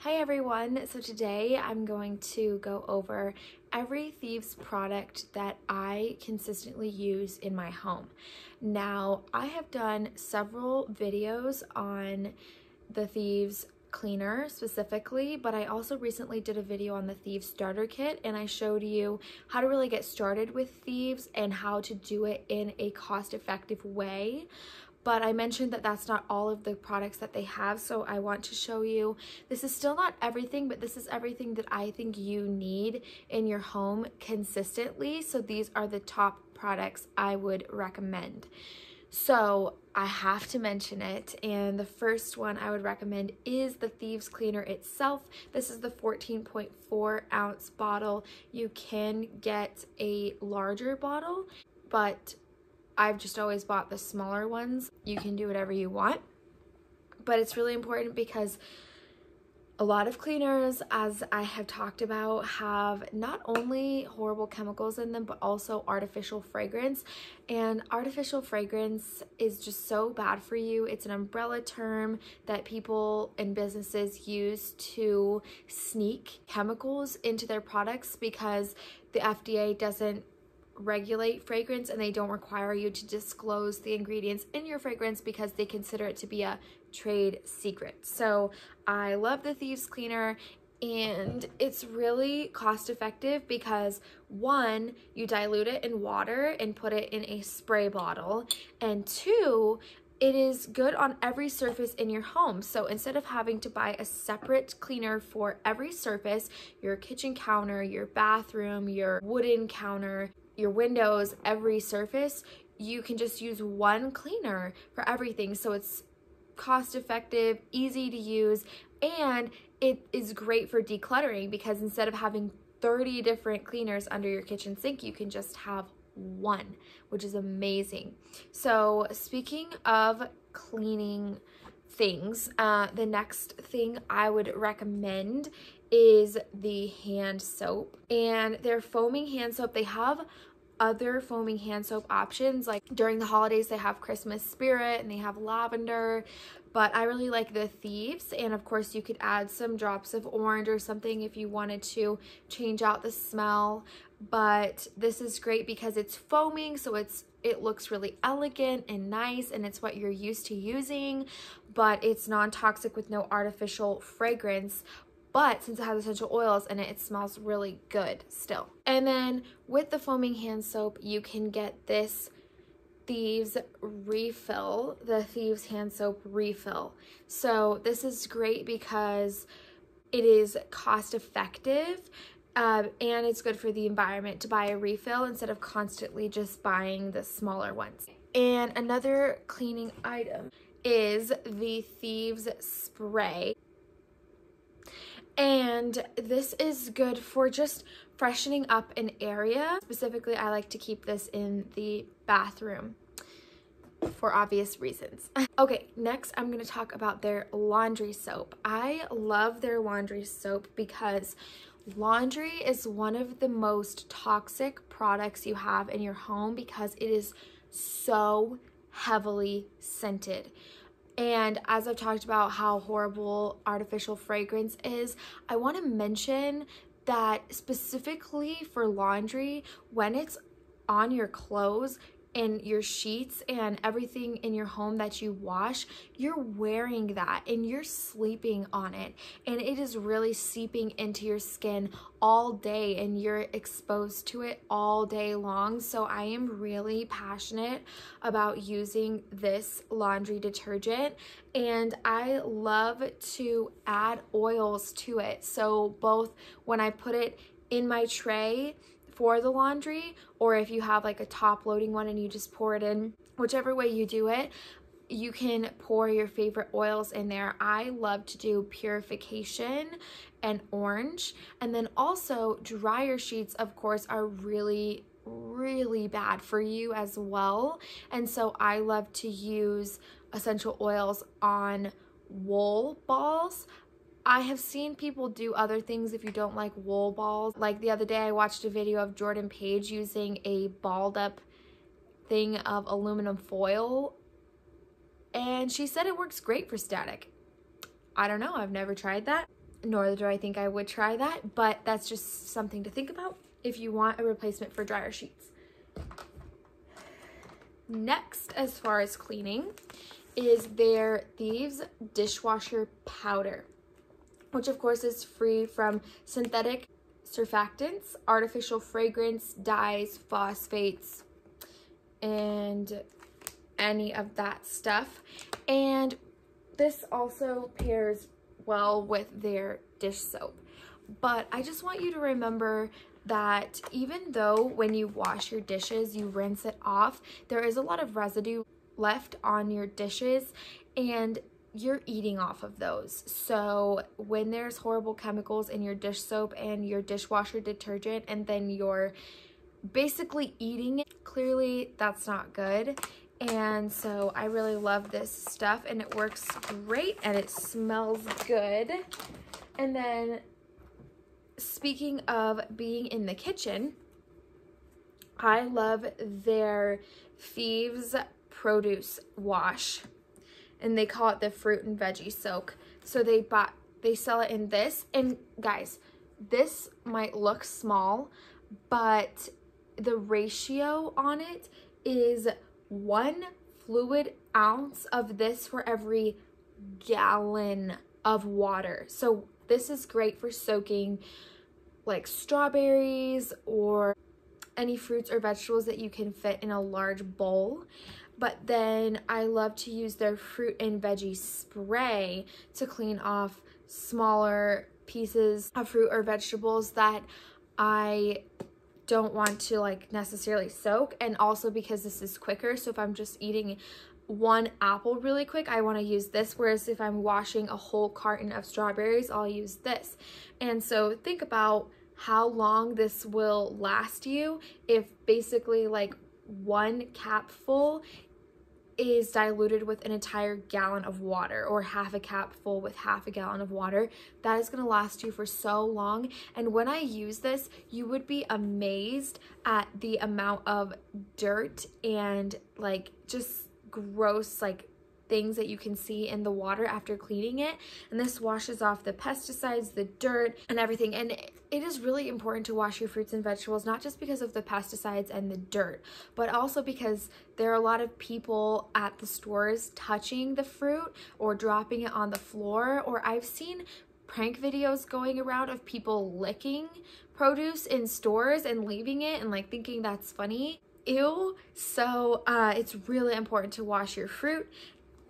Hi everyone, so today I'm going to go over every Thieves product that I consistently use in my home. Now, I have done several videos on the Thieves cleaner specifically, but I also recently did a video on the Thieves Starter Kit and I showed you how to really get started with Thieves and how to do it in a cost-effective way. But I mentioned that that's not all of the products that they have, so I want to show you. This is still not everything, but this is everything that I think you need in your home consistently. So these are the top products I would recommend. So I have to mention it, and the first one I would recommend is the Thieves Cleaner itself. This is the 14.4 ounce bottle. You can get a larger bottle, but I've just always bought the smaller ones. You can do whatever you want, but it's really important because a lot of cleaners, as I have talked about, have not only horrible chemicals in them, but also artificial fragrance. And artificial fragrance is just so bad for you. It's an umbrella term that people and businesses use to sneak chemicals into their products because the FDA doesn't regulate fragrance and they don't require you to disclose the ingredients in your fragrance because they consider it to be a trade secret. So I love the Thieves Cleaner, and it's really cost effective because one, you dilute it in water and put it in a spray bottle, and two, it is good on every surface in your home. So instead of having to buy a separate cleaner for every surface, your kitchen counter, your bathroom, your wooden counter, your windows, every surface, you can just use one cleaner for everything. So it's cost effective, easy to use, and it is great for decluttering because instead of having 30 different cleaners under your kitchen sink, you can just have one, which is amazing. So speaking of cleaning things, the next thing I would recommend is the hand soap, and their foaming hand soap. They have other foaming hand soap options, like during the holidays they have Christmas Spirit and they have lavender, but I really like the Thieves. And of course you could add some drops of orange or something if you wanted to change out the smell, but this is great because it's foaming, so it looks really elegant and nice, and it's what you're used to using, but it's non-toxic with no artificial fragrance. But since it has essential oils in it, it smells really good still. And then with the foaming hand soap, you can get this Thieves refill, the Thieves hand soap refill. So this is great because it is cost effective, and it's good for the environment to buy a refill instead of constantly just buying the smaller ones. And another cleaning item is the Thieves spray. And this is good for just freshening up an area. Specifically, I like to keep this in the bathroom for obvious reasons. Okay, next I'm going to talk about their laundry soap. I love their laundry soap because laundry is one of the most toxic products you have in your home because it is so heavily scented. And as I've talked about how horrible artificial fragrance is, I want to mention that specifically for laundry, when it's on your clothes and your sheets and everything in your home that you wash, you're wearing that and you're sleeping on it, and it is really seeping into your skin all day and you're exposed to it all day long. So I am really passionate about using this laundry detergent, and I love to add oils to it. So both when I put it in my tray for the laundry, or if you have like a top loading one and you just pour it in, whichever way you do it, you can pour your favorite oils in there. I love to do purification and orange, and then also dryer sheets of course are really bad for you as well, and so I love to use essential oils on wool balls. I have seen people do other things if you don't like wool balls. Like the other day I watched a video of Jordan Page using a balled up thing of aluminum foil, and she said it works great for static. I don't know, I've never tried that. nor do I think I would try that, but that's just something to think about if you want a replacement for dryer sheets. Next, as far as cleaning, is their Thieves dishwasher powder, which of course is free from synthetic surfactants, artificial fragrance, dyes, phosphates, and any of that stuff. And this also pairs well with their dish soap. But I just want you to remember that even though when you wash your dishes, you rinse it off, there is a lot of residue left on your dishes and you're eating off of those. So when there's horrible chemicals in your dish soap and your dishwasher detergent and then you're basically eating it, clearly that's not good. And so I really love this stuff and it works great and it smells good. And then speaking of being in the kitchen, I love their Thieves produce wash, and they call it the fruit and veggie soak. So they sell it in this, and guys, this might look small, but the ratio on it is 1 fluid ounce of this for every gallon of water. So this is great for soaking like strawberries or any fruits or vegetables that you can fit in a large bowl. But then I love to use their fruit and veggie spray to clean off smaller pieces of fruit or vegetables that I don't want to like necessarily soak, and also because this is quicker. So if I'm just eating 1 apple really quick, I want to use this, whereas if I'm washing a whole carton of strawberries, I'll use this. And so think about how long this will last you if basically like 1 capful is diluted with an entire gallon of water, or half a capful with half a gallon of water. That is going to last you for so long. And when I use this, you would be amazed at the amount of dirt and like just gross like things that you can see in the water after cleaning it. And this washes off the pesticides, the dirt, and everything. And it is really important to wash your fruits and vegetables, not just because of the pesticides and the dirt, but also because there are a lot of people at the stores touching the fruit or dropping it on the floor. Or I've seen prank videos going around of people licking produce in stores and leaving it and like thinking that's funny. Ew. So it's really important to wash your fruit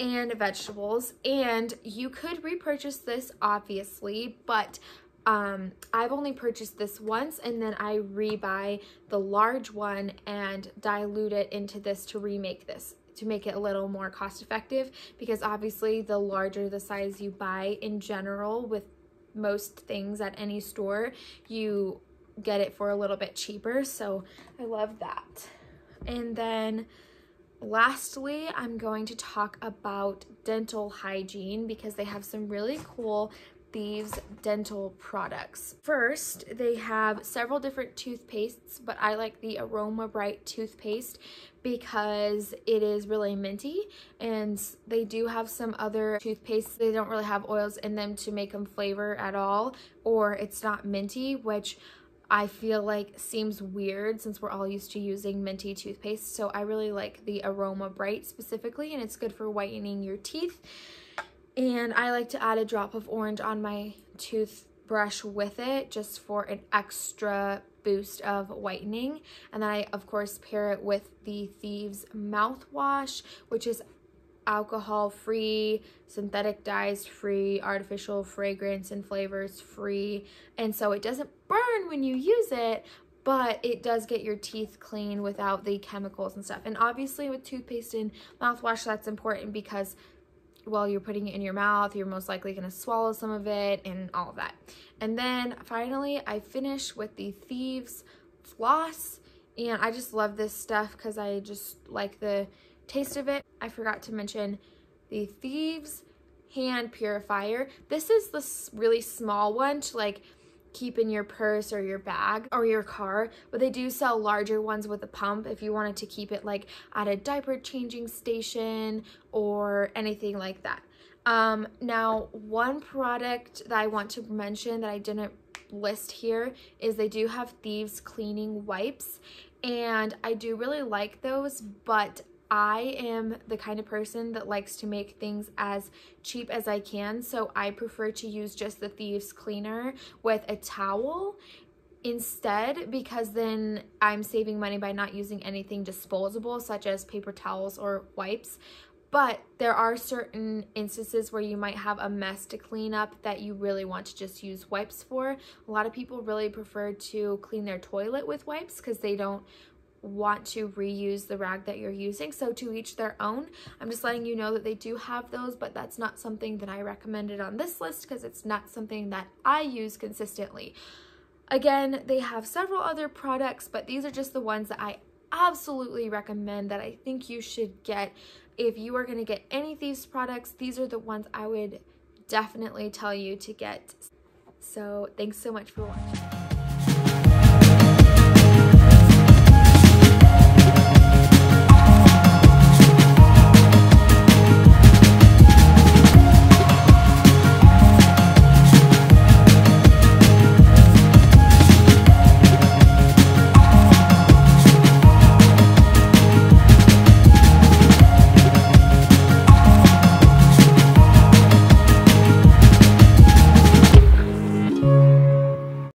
and vegetables, and you could repurchase this obviously, but I've only purchased this once, and then I rebuy the large one and dilute it into this to remake this, to make it a little more cost effective, because obviously the larger the size you buy in general with most things at any store, you get it for a little bit cheaper. So I love that. And then lastly, I'm going to talk about dental hygiene because they have some really cool Thieves dental products. First, they have several different toothpastes, but I like the Aroma Bright toothpaste because it is really minty, and they do have some other toothpastes. They don't really have oils in them to make them flavor at all, or it's not minty, which I feel like seems weird since we're all used to using minty toothpaste. So I really like the Aroma Bright specifically, and it's good for whitening your teeth. And I like to add a drop of orange on my toothbrush with it just for an extra boost of whitening. And then I of course pair it with the Thieves mouthwash, which is alcohol free, synthetic dyes free, artificial fragrance and flavors free, and so it doesn't burn when you use it, but it does get your teeth clean without the chemicals and stuff. And obviously with toothpaste and mouthwash, that's important because while you're putting it in your mouth, you're most likely going to swallow some of it and all of that. And then finally I finish with the Thieves floss, and I just love this stuff because I just like the taste of it. I forgot to mention the Thieves hand purifier. This is the really small one to like keep in your purse or your bag or your car, but they do sell larger ones with a pump if you wanted to keep it like at a diaper changing station or anything like that. Now, one product that I want to mention that I didn't list here is they do have Thieves cleaning wipes, and I do really like those, but I am the kind of person that likes to make things as cheap as I can, so I prefer to use just the Thieves cleaner with a towel instead, because then I'm saving money by not using anything disposable such as paper towels or wipes. But there are certain instances where you might have a mess to clean up that you really want to just use wipes for. A lot of people really prefer to clean their toilet with wipes because they don't want to reuse the rag that you're using. So to each their own. I'm just letting you know that they do have those, but that's not something that I recommended on this list because it's not something that I use consistently. Again, they have several other products, but these are just the ones that I absolutely recommend that I think you should get. If you are going to get any Thieves products, these are the ones I would definitely tell you to get. So thanks so much for watching.